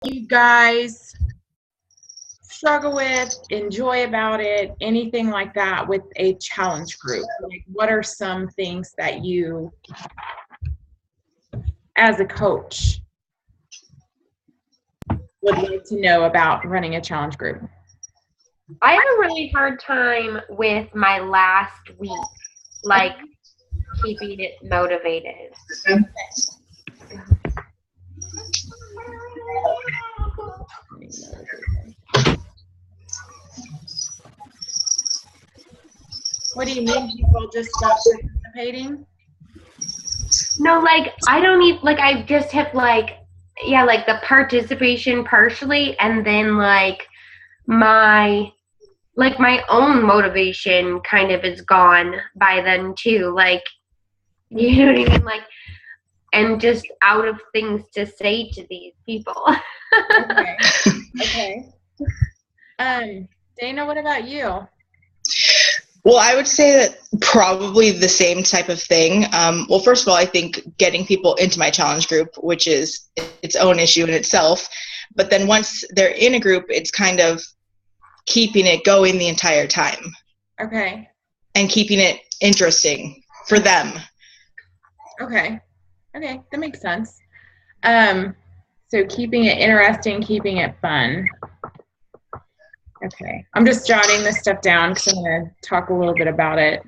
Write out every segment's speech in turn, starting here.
You guys struggle with, enjoy about it, anything like that with a challenge group? Like, what are some things that you, as a coach, would like to know about running a challenge group? I have a really hard time with my last week, like keeping it motivated. What do you mean people just stop participating? No, like I don't need, like I just have like the participation partially, and then my my own motivation kind of is gone by then too. Like, you know what I mean? Like, and just out of things to say to these people. Okay. Dana, what about you? Well, I would say that probably the same type of thing. Well, first of all, I think getting people into my challenge group, which is its own issue in itself. But then once they're in a group, it's kind of keeping it going the entire time. Okay. And keeping it interesting for them. Okay, that makes sense. So keeping it interesting, keeping it fun. Okay, I'm just jotting this stuff down because I'm going to talk a little bit about it.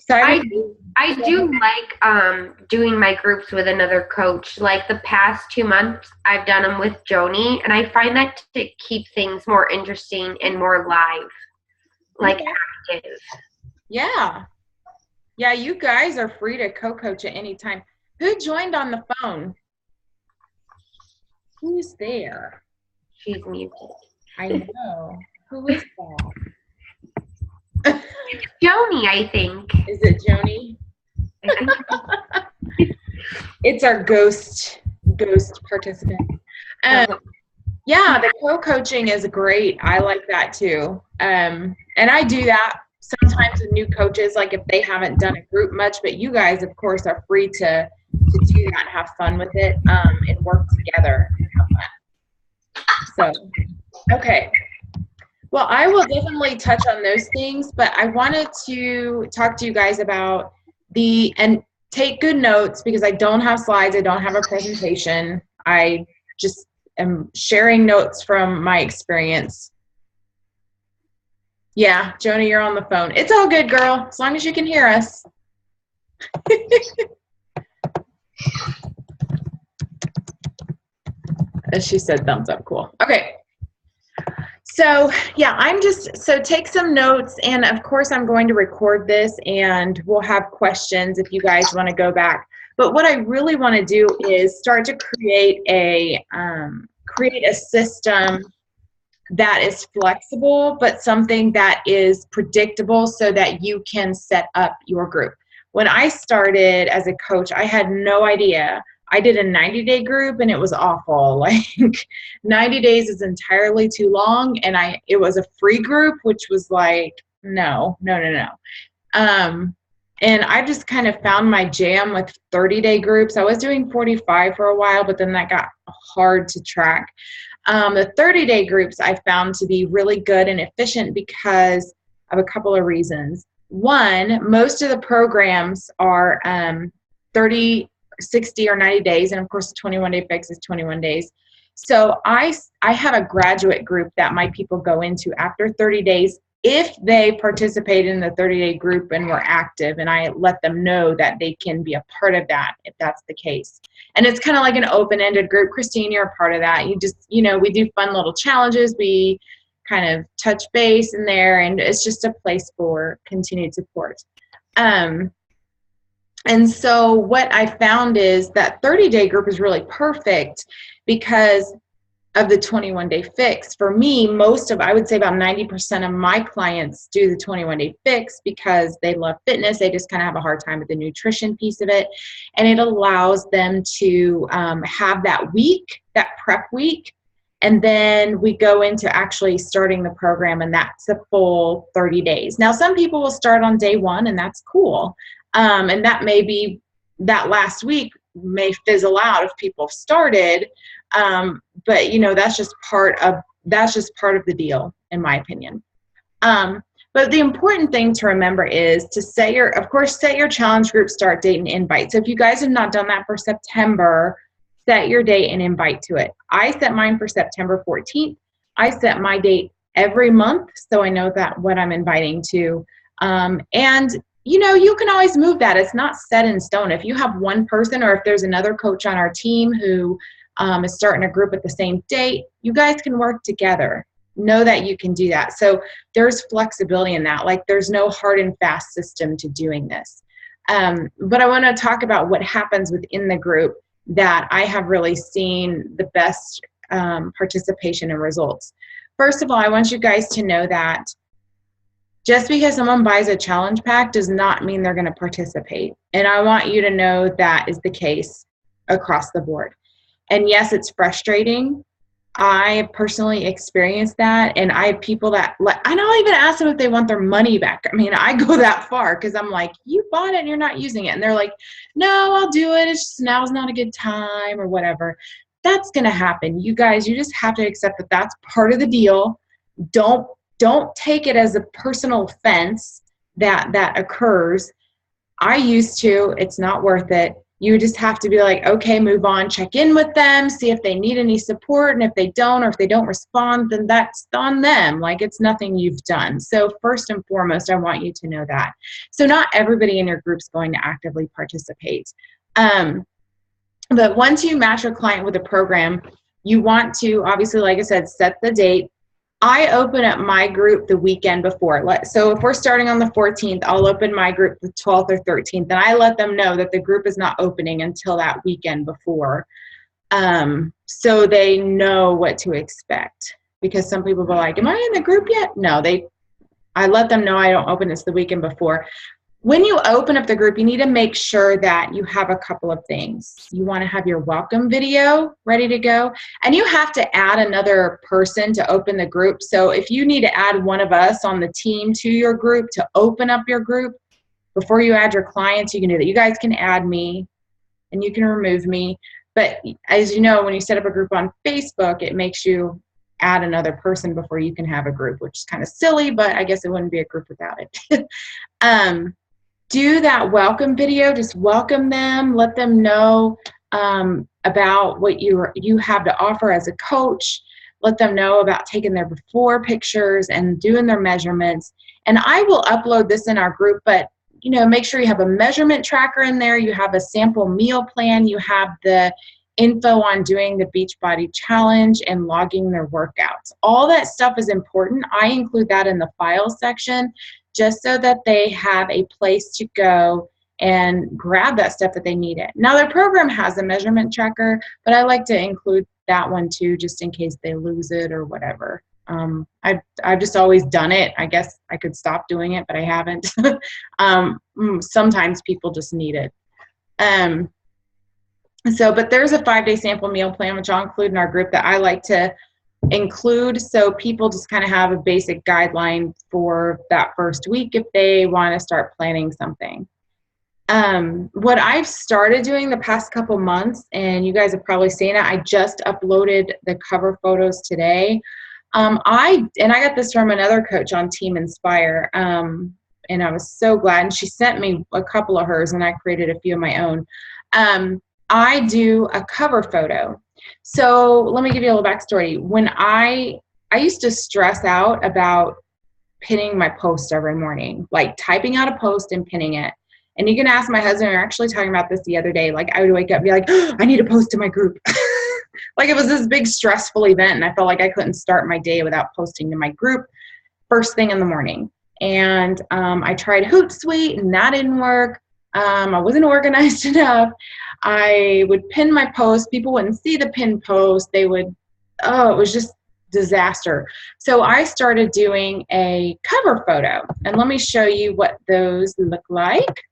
So I do like doing my groups with another coach. Like the past 2 months, I've done them with Joni, and I find that to keep things more interesting and more live, like active. Yeah, you guys are free to co-coach at any time. Who joined on the phone? Who's there? She's muted. I know. Who is that? Joni, I think. Is it Joni? It's our ghost participant. Yeah, the co-coaching is great. I like that too. And I do that sometimes with new coaches, like if they haven't done a group much, but you guys, of course, are free to do that and have fun with it, and work together and have fun. So, okay. Well, I will definitely touch on those things, but I wanted to talk to you guys about and take good notes because I don't have slides. I don't have a presentation. I just am sharing notes from my experience. Yeah, Joni, you're on the phone. It's all good, girl, as long as you can hear us. She said thumbs up, cool. Okay. So yeah, so take some notes, and of course I'm going to record this and we'll have questions if you guys want to go back. But what I really want to do is start to create a system that is flexible, but something that is predictable so that you can set up your group. When I started as a coach, I had no idea. I did a 90-day group and it was awful. Like 90 days is entirely too long, and it was a free group, which was like, no. And I just kind of found my jam with 30-day groups. I was doing 45 for a while, but then that got hard to track. The 30-day groups I found to be really good and efficient because of a couple of reasons. One, most of the programs are 30, 60, or 90 days, and of course the 21-day fix is 21 days. So I have a graduate group that my people go into after 30 days if they participate in the 30-day group and were active, and I let them know that they can be a part of that if that's the case. And it's kind of like an open-ended group. Christine, you're a part of that. You just, we do fun little challenges. We kind of touch base in there, and it's just a place for continued support. And so what I found is that 30-day group is really perfect because of the 21-day fix. For me, I would say about 90% of my clients do the 21-day fix because they love fitness. They just kind of have a hard time with the nutrition piece of it. And it allows them to have that week, that prep week. And then we go into actually starting the program, and that's the full 30 days. Now, some people will start on day one, and that's cool. And that may be that last week may fizzle out if people have started. but you know, that's just part of the deal, in my opinion. But the important thing to remember is to set your challenge group start date and invite. So if you guys have not done that for September, set your date and invite to it. I set mine for September 14th. I set my date every month, so I know that what I'm inviting to. And you know, you can always move that. It's not set in stone. If you have one person, or if there's another coach on our team who is starting a group at the same date, you guys can work together. Know that you can do that. So there's flexibility in that. Like, there's no hard and fast system to doing this. But I want to talk about what happens within the group that I have really seen the best participation and results. First of all, I want you guys to know that just because someone buys a challenge pack does not mean they're going to participate. And I want you to know that is the case across the board. And yes, it's frustrating. I personally experienced that, and I have people that, I don't even ask them if they want their money back. I mean, I go that far because I'm like, you bought it and you're not using it. And they're like, no, I'll do it. It's just now's not a good time or whatever. That's going to happen. You guys, you just have to accept that that's part of the deal. Don't take it as a personal offense that occurs. I used to. It's not worth it. You just have to be like, okay, move on, check in with them, see if they need any support. And if they don't, or if they don't respond, then that's on them. Like, it's nothing you've done. So first and foremost, I want you to know that. So not everybody in your group's going to actively participate. But once you match your client with a program, you want to, obviously, like I said, set the date. I open up my group the weekend before. So if we're starting on the 14th, I'll open my group the 12th or 13th, and I let them know that the group is not opening until that weekend before, so they know what to expect. Because some people go like, am I in the group yet? No, I let them know I don't open this the weekend before. When you open up the group, you need to make sure that you have a couple of things. You want to have your welcome video ready to go, and you have to add another person to open the group. So if you need to add one of us on the team to your group to open up your group, before you add your clients, you can do that. You guys can add me and you can remove me. But as you know, when you set up a group on Facebook, it makes you add another person before you can have a group, which is kind of silly, but I guess it wouldn't be a group without it. Do that welcome video. Just welcome them. Let them know about what you have to offer as a coach. Let them know about taking their before pictures and doing their measurements. And I will upload this in our group, but you know, make sure you have a measurement tracker in there. You have a sample meal plan. You have the info on doing the Beachbody Challenge and logging their workouts. All that stuff is important. I include that in the file section, just so that they have a place to go and grab that stuff that they need it. Now, their program has a measurement tracker, but I like to include that one too, just in case they lose it or whatever. I've just always done it. I guess I could stop doing it, but I haven't. Sometimes people just need it. But there's a 5-day sample meal plan, which I'll include in our group, that I like to include, so people just kind of have a basic guideline for that first week if they want to start planning something. What I've started doing the past couple months, and you guys have probably seen it, I just uploaded the cover photos today. I got this from another coach on Team Inspire, and I was so glad. And she sent me a couple of hers, and I created a few of my own. I do a cover photo. So let me give you a little backstory. When I used to stress out about pinning my post every morning, like typing out a post and pinning it. And you can ask my husband, we were actually talking about this the other day, like I would wake up and be like, oh, I need to post to my group. Like it was this big stressful event, and I felt like I couldn't start my day without posting to my group first thing in the morning. And I tried Hootsuite, and that didn't work. I wasn't organized enough. I would pin my post. People wouldn't see the pin post. It was just disaster. So I started doing a cover photo, and let me show you what those look like.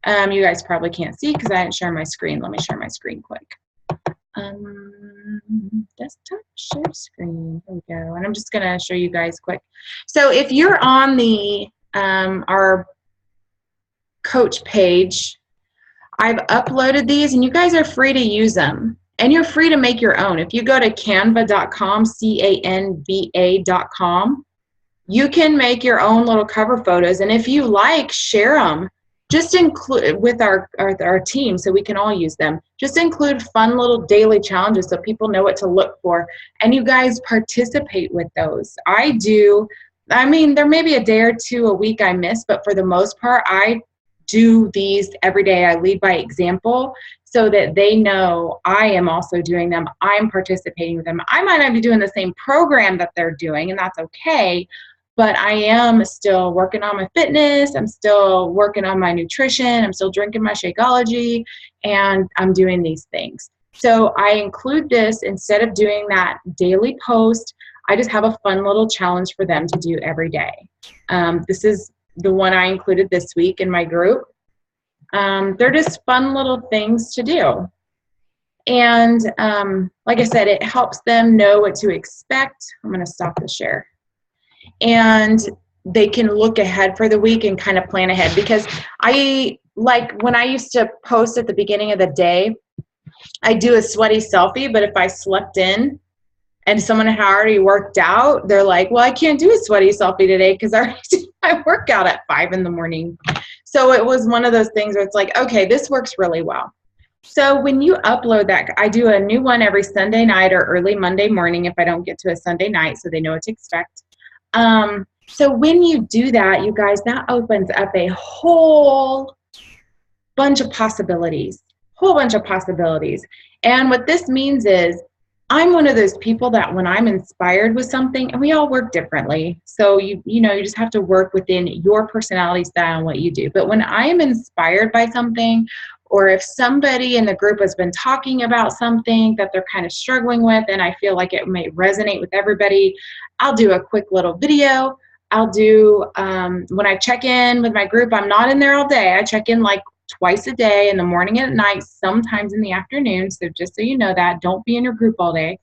You guys probably can't see because I didn't share my screen. Let me share my screen quick. Desktop share screen. There we go. And I'm just going to show you guys quick. So if you're on the our coach page, I've uploaded these, and you guys are free to use them. And you're free to make your own. If you go to canva.com, canva.com, you can make your own little cover photos. And if you like, share them. Just include with our team so we can all use them. Just include fun little daily challenges so people know what to look for. And you guys participate with those. I do. I mean, there may be a day or two a week I miss, but for the most part, I do these every day. I lead by example so that they know I am also doing them. I'm participating with them. I might not be doing the same program that they're doing, and that's okay, but I am still working on my fitness. I'm still working on my nutrition. I'm still drinking my Shakeology, and I'm doing these things. So I include this instead of doing that daily post. I just have a fun little challenge for them to do every day. This is the one I included this week in my group. They're just fun little things to do. And like I said, it helps them know what to expect. I'm going to stop the share. And they can look ahead for the week and kind of plan ahead. Because when I used to post at the beginning of the day, I do a sweaty selfie, but if I slept in and someone had already worked out, they're like, well, I can't do a sweaty selfie today because I already did my workout at 5 in the morning. So it was one of those things where it's like, okay, this works really well. So when you upload that, I do a new one every Sunday night or early Monday morning if I don't get to a Sunday night, so they know what to expect. So when you do that, you guys, that opens up a whole bunch of possibilities. And what this means is I'm one of those people that when I'm inspired with something, and we all work differently, so you just have to work within your personality style and what you do. But when I am inspired by something, or if somebody in the group has been talking about something that they're kind of struggling with and I feel like it may resonate with everybody, I'll do a quick little video. I'll do, when I check in with my group, I'm not in there all day. I check in like twice a day, in the morning and at night, sometimes in the afternoon. So just so you know that, don't be in your group all day.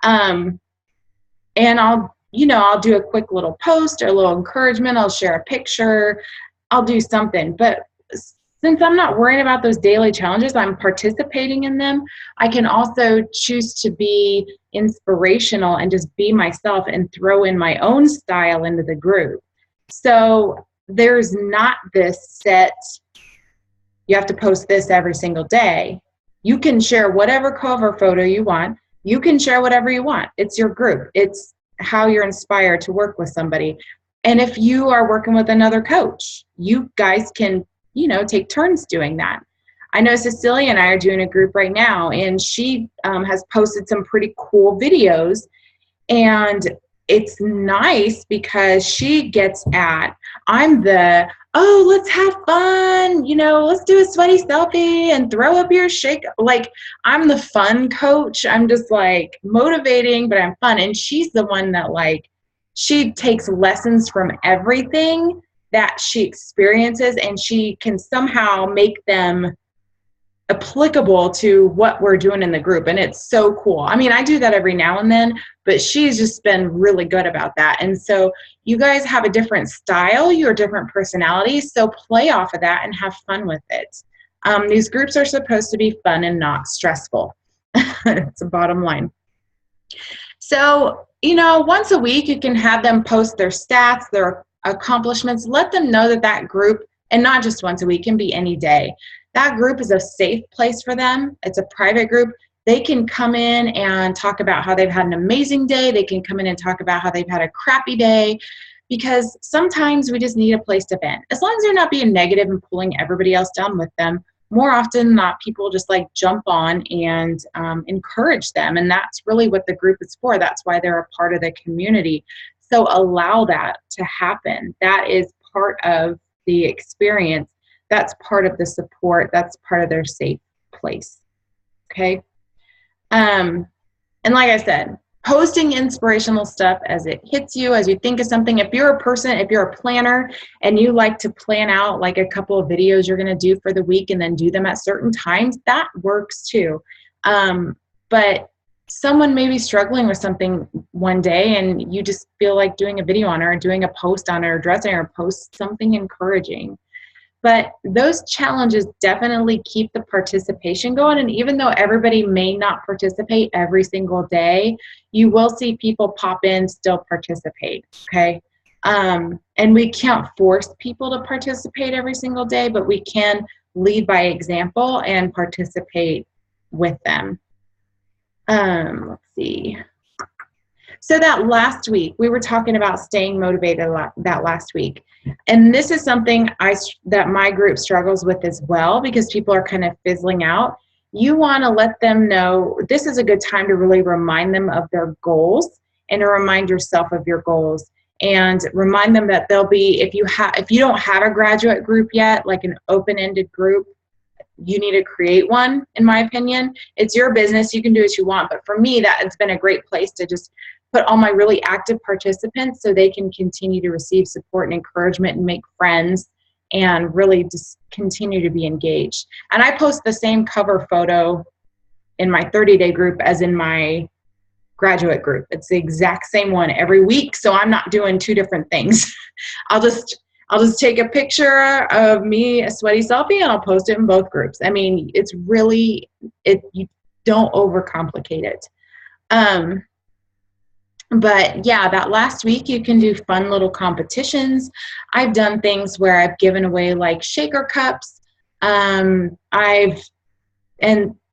And I'll do a quick little post or a little encouragement. I'll share a picture. I'll do something. But since I'm not worrying about those daily challenges, I'm participating in them, I can also choose to be inspirational and just be myself and throw in my own style into the group. So there's not this set, you have to post this every single day. You can share whatever cover photo you want. You can share whatever you want. It's your group. It's how you're inspired to work with somebody. And if you are working with another coach, you guys can take turns doing that. I know Cecilia and I are doing a group right now, and she has posted some pretty cool videos, and it's nice because she gets at, I'm the, oh, let's have fun, let's do a sweaty selfie and throw up your shake. Like, I'm the fun coach. I'm just like motivating, but I'm fun. And she's the one that she takes lessons from everything that she experiences, and she can somehow make them applicable to what we're doing in the group. And it's so cool. I mean, I do that every now and then, but she's just been really good about that. And so you guys have a different style, you're different personalities, so play off of that and have fun with it. These groups are supposed to be fun and not stressful. It's a bottom line. So, once a week, you can have them post their stats, their accomplishments. Let them know that group, and not just once a week, can be any day. That group is a safe place for them. It's a private group. They can come in and talk about how they've had an amazing day. They can come in and talk about how they've had a crappy day, because sometimes we just need a place to vent. As long as they're not being negative and pulling everybody else down with them, more often than not, people just jump on and encourage them. And that's really what the group is for. That's why they're a part of the community. So allow that to happen. That is part of the experience. That's part of the support. That's part of their safe place. Okay? And like I said, posting inspirational stuff as it hits you, as you think of something. If you're a planner and you like to plan out a couple of videos you're going to do for the week and then do them at certain times, that works too. But someone may be struggling with something one day and you just feel like doing a video on it or doing a post on it or dressing or post something encouraging. But those challenges definitely keep the participation going. And even though everybody may not participate every single day, you will see people pop in, still participate, okay? And we can't force people to participate every single day, but we can lead by example and participate with them. Let's see. So that last week, we were talking about staying motivated that last week. And this is something that my group struggles with as well, because people are kind of fizzling out. You want to let them know this is a good time to really remind them of their goals and to remind yourself of your goals, and remind them that they'll be, if you don't have a graduate group yet, like an open-ended group, you need to create one, in my opinion. It's your business. You can do what you want. But for me, that it's been a great place to just put all my really active participants so they can continue to receive support and encouragement and make friends and really just continue to be engaged. And I post the same cover photo in my 30-day group as in my graduate group. It's the exact same one every week, so I'm not doing two different things. I'll just take a picture of me, a sweaty selfie, and I'll post it in both groups. I mean, it's really, you don't overcomplicate it. But yeah, that last week you can do fun little competitions. I've done things where I've given away like shaker cups.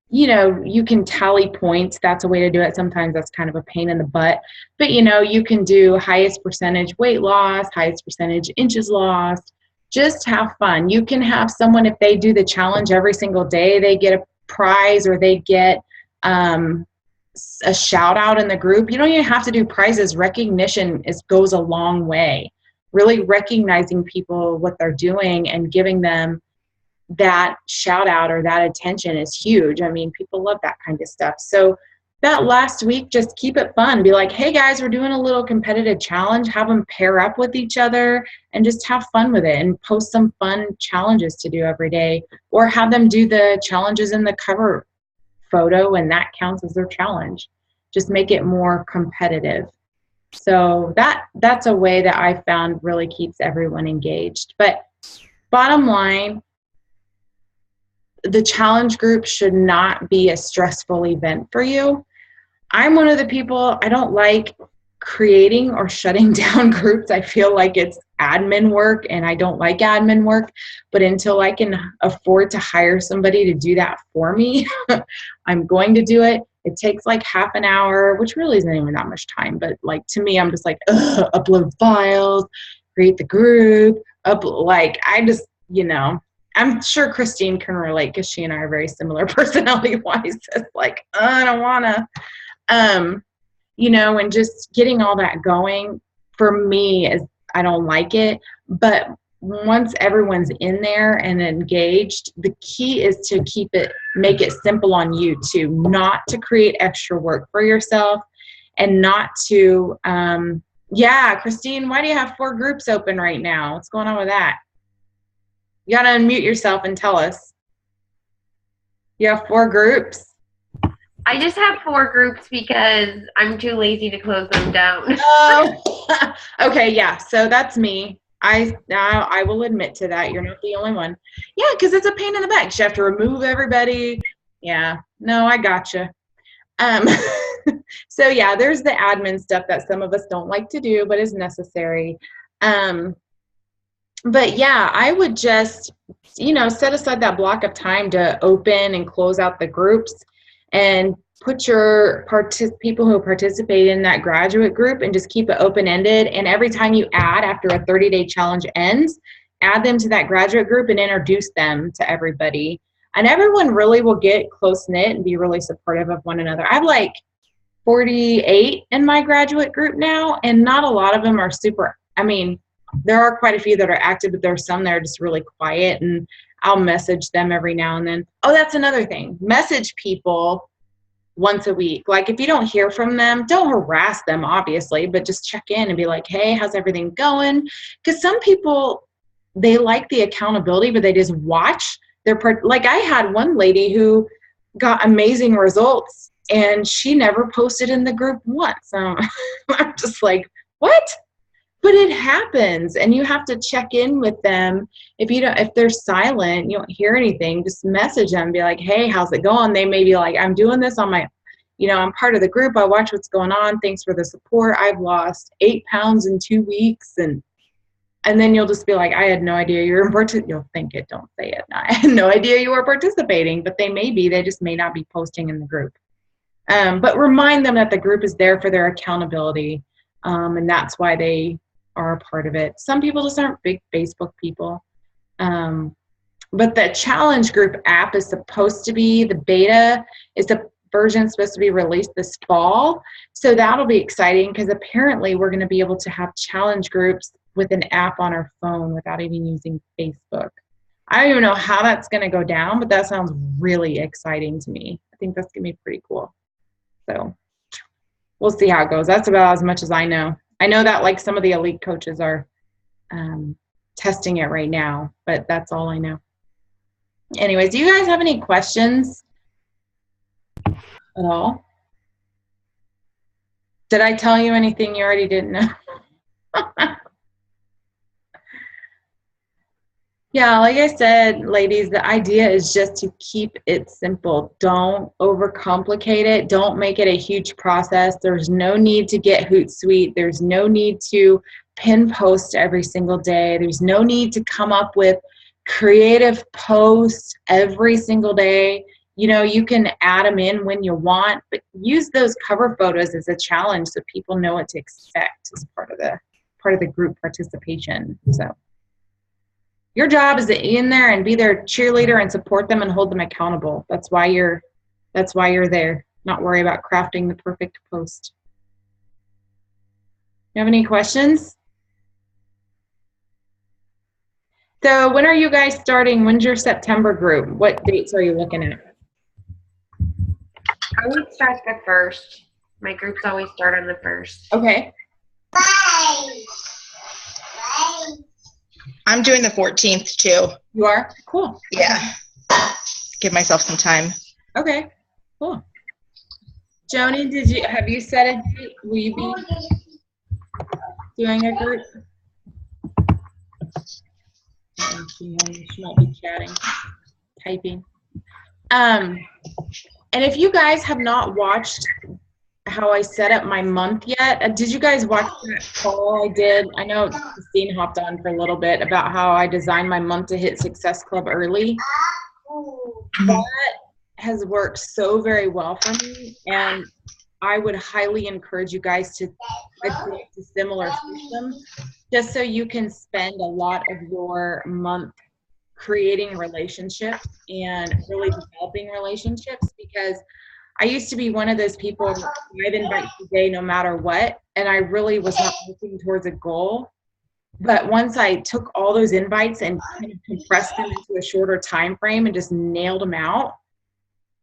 You can tally points. That's a way to do it. Sometimes that's kind of a pain in the butt. But, you can do highest percentage weight loss, highest percentage inches lost. Just have fun. You can have someone, if they do the challenge every single day, they get a prize or they get a shout out in the group. You don't even have to do prizes. Recognition goes a long way. Really recognizing people, what they're doing, and giving them that shout out or that attention is huge. I mean, people love that kind of stuff. So that last week, just keep it fun. Be like, hey guys, we're doing a little competitive challenge. Have them pair up with each other and just have fun with it, and post some fun challenges to do every day, or have them do the challenges in the cover photo, and that counts as their challenge. Just make it more competitive. So that's a way that I found really keeps everyone engaged. But bottom line, the challenge group should not be a stressful event for you. I'm one of the people, I don't like creating or shutting down groups. I feel like it's admin work, and I don't like admin work. But until I can afford to hire somebody to do that for me, I'm going to do it. It takes like half an hour, which really isn't even that much time. But like, to me, I'm just like, upload files, create the group, I'm sure Christine can relate, because she and I are very similar personality-wise. It's like, I don't want to, and just getting all that going for me is, I don't like it. But once everyone's in there and engaged, the key is to make it simple on you too, not to create extra work for yourself, and not to, Christine, why do you have 4 groups open right now? What's going on with that? You gotta unmute yourself and tell us. You have 4 groups? I just have 4 groups because I'm too lazy to close them down. Oh, okay, yeah. So that's me. I will admit to that. You're not the only one. Yeah, because it's a pain in the butt. You have to remove everybody. Yeah. No, I gotcha. So yeah, there's the admin stuff that some of us don't like to do, but is necessary. But yeah, I would just, set aside that block of time to open and close out the groups, and put your people who participate in that graduate group, and just keep it open-ended. And every time you add, after a 30-day challenge ends, add them to that graduate group and introduce them to everybody. And everyone really will get close-knit and be really supportive of one another. I have like 48 in my graduate group now, and not a lot of them are there are quite a few that are active, but there are some that are just really quiet, and I'll message them every now and then. Oh, that's another thing. Message people once a week. Like, if you don't hear from them, don't harass them, obviously, but just check in and be like, hey, how's everything going? Because some people, they like the accountability, but they just watch like, I had one lady who got amazing results, and she never posted in the group once. I'm just like, what? But it happens, and you have to check in with them. If they're silent, you don't hear anything, just message them, be like, hey, how's it going? They may be like, I'm doing this on my, I'm part of the group. I watch what's going on. Thanks for the support. I've lost 8 pounds in 2 weeks. And then you'll just be like, I had no idea you were you'll think it, don't say it. I had no idea you were participating, but they just may not be posting in the group. But remind them that the group is there for their accountability. And that's why they are a part of it. Some people just aren't big Facebook people. But the challenge group app is supposed to be, the beta is the version supposed to be released this fall. So that'll be exciting because apparently we're going to be able to have challenge groups with an app on our phone without even using Facebook. I don't even know how that's going to go down, but that sounds really exciting to me. I think that's going to be pretty cool. So we'll see how it goes. That's about as much as I know. I know that like some of the elite coaches are testing it right now, but that's all I know. Anyways, do you guys have any questions at all? Did I tell you anything you already didn't know? Yeah, like I said, ladies, the idea is just to keep it simple. Don't overcomplicate it. Don't make it a huge process. There's no need to get Hootsuite. There's no need to pin post every single day. There's no need to come up with creative posts every single day. You can add them in when you want, but use those cover photos as a challenge so people know what to expect as part of the group participation. So your job is to be in there and be their cheerleader and support them and hold them accountable. That's why you're there. Not worry about crafting the perfect post. You have any questions? So when are you guys starting? When's your September group? What dates are you looking at? I would start the 1st. My groups always start on the 1st. Okay. Bye. I'm doing the 14th too. You are? Cool. Yeah. Give myself some time. Okay. Cool. Joni, have you set a date? Will you be doing a group? She might be chatting, typing. And if you guys have not watched how I set up my month yet, did you guys watch that call I did? I know Christine hopped on for a little bit about how I designed my month to hit Success Club early. That has worked so very well for me, and I would highly encourage you guys to adopt a similar system just so you can spend a lot of your month creating relationships and really developing relationships, because I used to be one of those people that I'd invite today no matter what, and I really was not looking towards a goal. But once I took all those invites and kind of compressed them into a shorter time frame and just nailed them out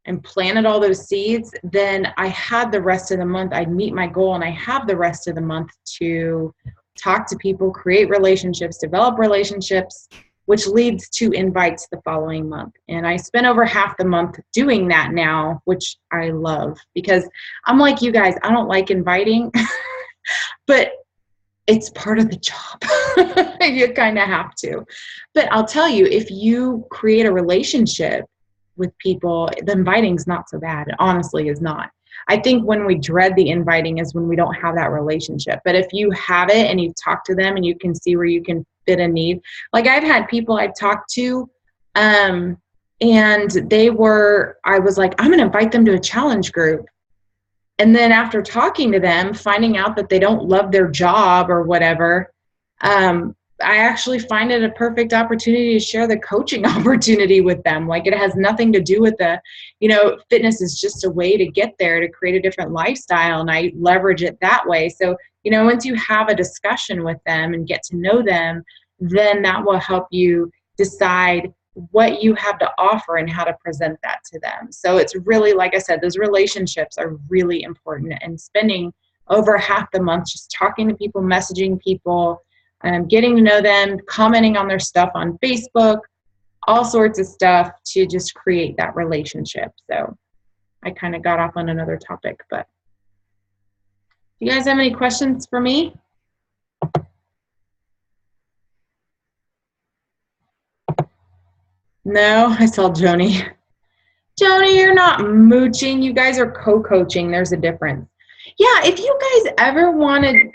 and planted all those seeds, then I had the rest of the month. I'd meet my goal, and I have the rest of the month to talk to people, create relationships, develop relationships, which leads to invites the following month. And I spent over half the month doing that now, which I love, because I'm like you guys, I don't like inviting, but it's part of the job. You kind of have to. But I'll tell you, if you create a relationship with people, the inviting is not so bad. It honestly is not. I think when we dread the inviting is when we don't have that relationship. But if you have it and you've talked to them and you can see where you can fit a need. Like I've had people I've talked to, and I was like, I'm going to invite them to a challenge group. And then after talking to them, finding out that they don't love their job or whatever, I actually find it a perfect opportunity to share the coaching opportunity with them. Like it has nothing to do with fitness is just a way to get there, to create a different lifestyle. And I leverage it that way. So, once you have a discussion with them and get to know them, then that will help you decide what you have to offer and how to present that to them. So it's really, like I said, those relationships are really important, and spending over half the month just talking to people, messaging people, getting to know them, commenting on their stuff on Facebook, all sorts of stuff to just create that relationship. So I kind of got off on another topic, but do you guys have any questions for me? No, I saw Joni. Joni, you're not mooching. You guys are co-coaching. There's a difference. Yeah, if you guys ever want to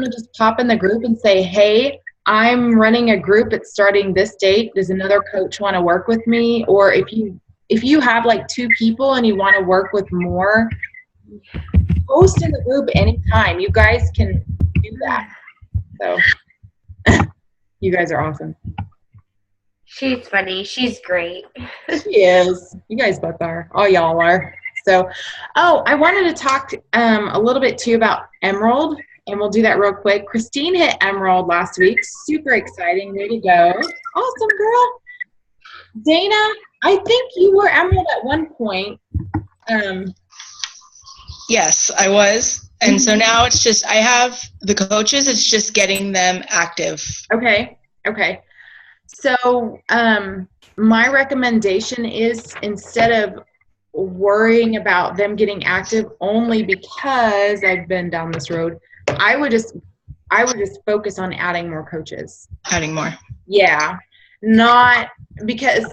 just pop in the group and say, hey, I'm running a group. It's starting this date. Does another coach want to work with me? Or if you have like 2 people and you want to work with more, post in the group anytime. You guys can do that. So you guys are awesome. She's funny. She's great. She is. You guys both are. All y'all are. So, I wanted to talk a little bit too about Emerald, and we'll do that real quick. Christine hit Emerald last week. Super exciting. Way to go. Awesome, girl. Dana, I think you were Emerald at one point. Yes, I was. And so now it's just, I have the coaches, it's just getting them active. Okay. So my recommendation is, instead of worrying about them getting active, only because I've been down this road, I would just focus on adding more coaches. Adding more. Yeah. Not because,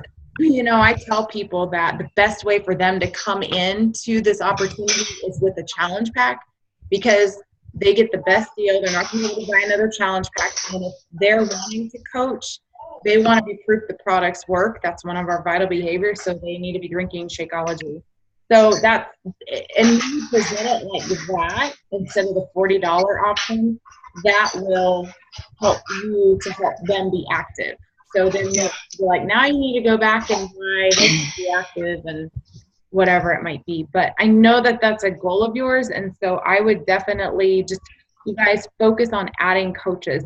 I tell people that the best way for them to come into this opportunity is with a challenge pack, because they get the best deal. They're not going to be able to buy another challenge pack. And if they're wanting to coach, they want to be proof the products work. That's one of our vital behaviors. So they need to be drinking Shakeology. So that's, and you present it like that instead of the $40 option, that will help you to help them be active. So then you're like, now you need to go back and buy this to be active and whatever it might be. But I know that that's a goal of yours. And so I would definitely just, you guys focus on adding coaches.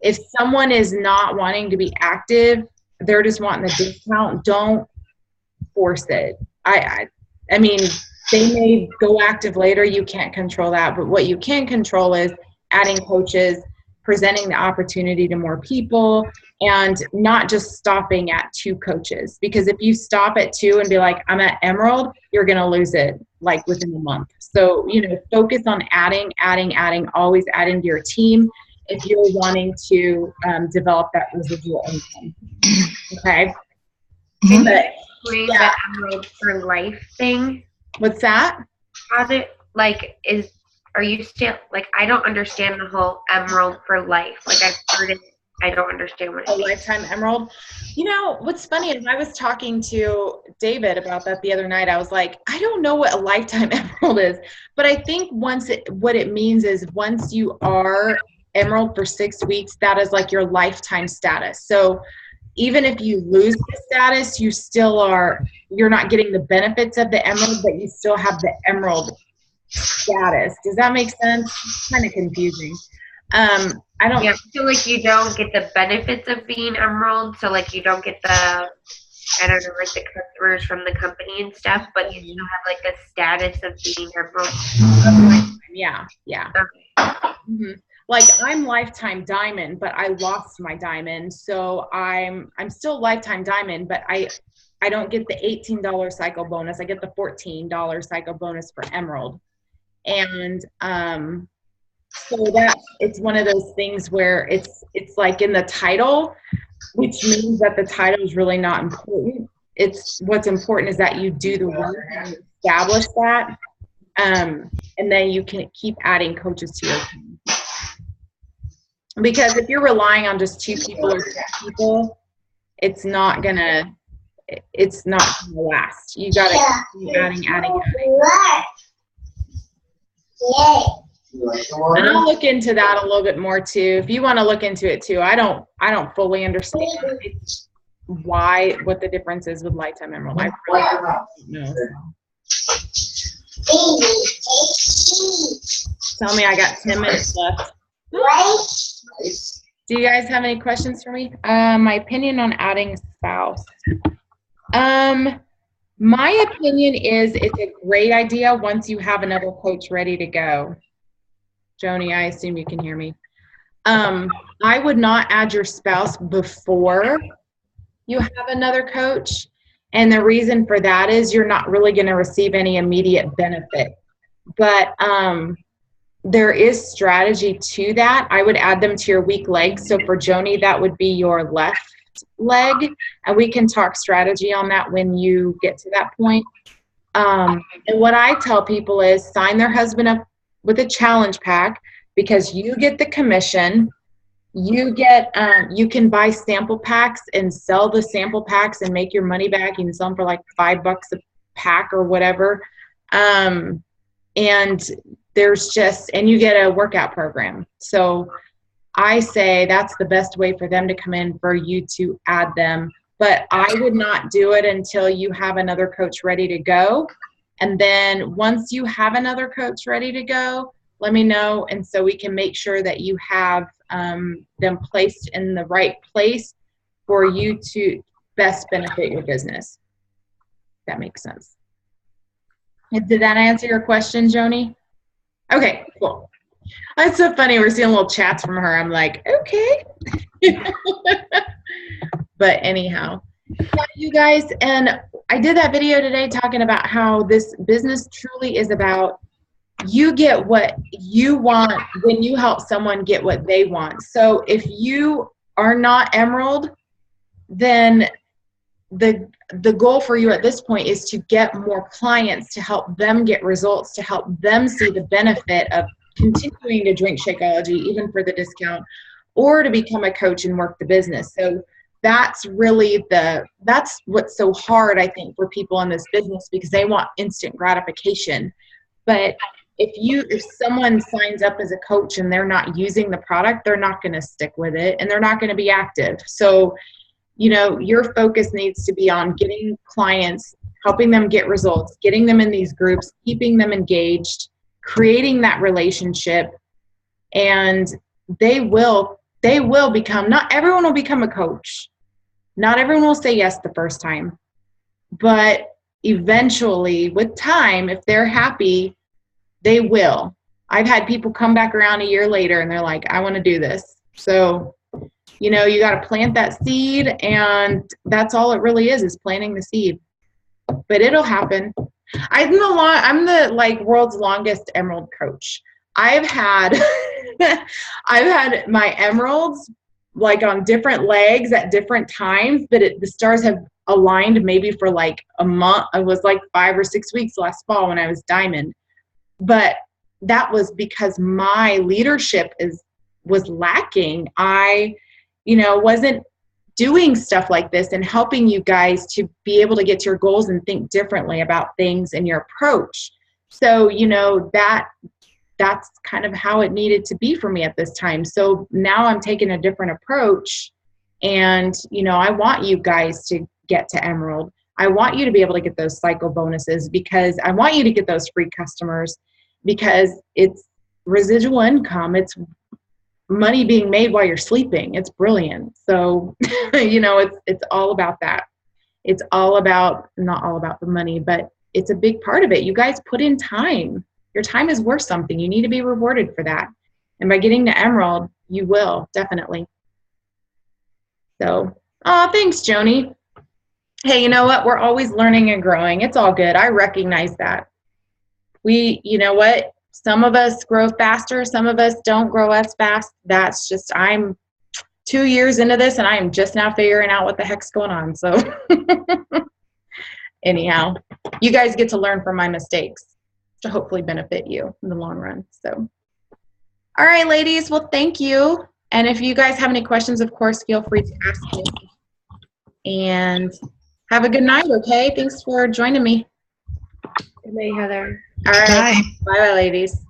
If someone is not wanting to be active, they're just wanting the discount, don't force it. I mean, they may go active later. You can't control that. But what you can control is adding coaches, presenting the opportunity to more people, and not just stopping at 2 coaches. Because if you stop at 2 and be like, I'm at Emerald, you're going to lose it like within a month. So, focus on adding, always adding to your team if you're wanting to develop that residual income. Okay. Mm-hmm. But, the Emerald for Life thing. What's that? Are you still, I don't understand the whole Emerald for Life. I've heard it. I don't understand what it means. Lifetime Emerald. What's funny is I was talking to David about that the other night. I was like, I don't know what a lifetime Emerald is, but I think what it means is once you are Emerald for 6 weeks, that is like your lifetime status. So even if you lose the status, you're not getting the benefits of the Emerald, but you still have the Emerald status. Does that make sense? It's kind of confusing. I feel like you don't get the benefits of being Emerald. So you don't get the the customers from the company and stuff, but you still have the status of being Emerald. Yeah. Okay. Mm-hmm. I'm lifetime diamond, but I lost my diamond. So I'm still lifetime diamond, but I don't get the $18 cycle bonus. I get the $14 cycle bonus for Emerald. And so that it's one of those things where it's like in the title, which means that the title is really not important. It's what's important is that you do the work and establish that. And then you can keep adding coaches to your team. Because if you're relying on just 2 people or 3 people, it's not gonna last. You gotta keep adding. And I'll look into that a little bit more too. If you want to look into it too, I don't fully understand what the difference is with Lifetime Emerald. I really don't know. Tell me, I got 10 minutes left. Do you guys have any questions for me? My opinion on adding a spouse. My opinion is it's a great idea once you have another coach ready to go. Joni, I assume you can hear me. I would not add your spouse before you have another coach. And the reason for that is you're not really going to receive any immediate benefit. But there is strategy to that. I would add them to your weak legs. So for Joni, that would be your left leg, and we can talk strategy on that when you get to that point. And what I tell people is sign their husband up with a challenge pack, because you get the commission. You get, you can buy sample packs and sell the sample packs and make your money back. You can sell them for like $5 a pack or whatever. And there's just, and you get a workout program. So I say that's the best way for them to come in, for you to add them. But I would not do it until you have another coach ready to go. And then once you have another coach ready to go, let me know. And so we can make sure that you have them placed in the right place for you to best benefit your business. If that makes sense. Did that answer your question, Joni? Okay, cool. That's so funny. We're seeing little chats from her. I'm like, okay. But anyhow, yeah, you guys, and I did that video today talking about how this business truly is about you get what you want when you help someone get what they want. So if you are not Emerald, then the goal for you at this point is to get more clients, to help them get results, to help them see the benefit of continuing to drink Shakeology, even for the discount, or to become a coach and work the business. So that's really that's what's so hard, I think, for people in this business, because they want instant gratification. But if someone signs up as a coach and they're not using the product, they're not going to stick with it, and they're not going to be active. So, you know, your focus needs to be on getting clients, helping them get results, getting them in these groups, keeping them engaged, creating that relationship, and they will become, not everyone will become a coach. Not everyone will say yes the first time, but eventually with time, if they're happy, they will. I've had people come back around a year later and they're like, I want to do this. So, you know, you got to plant that seed, and that's all it really is planting the seed. But it'll happen. I'm the like world's longest Emerald coach. I've had my Emeralds like on different legs at different times, but the stars have aligned maybe for like a month. It was like 5 or 6 weeks last fall when I was Diamond. But that was because my leadership was lacking. I, wasn't doing stuff like this and helping you guys to be able to get to your goals and think differently about things and your approach. So, that's kind of how it needed to be for me at this time. So now I'm taking a different approach, and, I want you guys to get to Emerald. I want you to be able to get those cycle bonuses, because I want you to get those free customers, because it's residual income. It's money being made while you're sleeping. It's brilliant. So, it's all about that. It's all about, not all about the money, but it's a big part of it. You guys put in time. Your time is worth something. You need to be rewarded for that. And by getting to Emerald, you will, definitely. So, thanks, Joni. Hey, you know what? We're always learning and growing. It's all good. I recognize that. You know what? Some of us grow faster. Some of us don't grow as fast. That's just, I'm 2 years into this, and I am just now figuring out what the heck's going on. So anyhow, you guys get to learn from my mistakes to hopefully benefit you in the long run. So, all right, ladies. Well, thank you. And if you guys have any questions, of course, feel free to ask me. And have a good night, okay? Thanks for joining me. Good night, Heather. All right. Bye, ladies.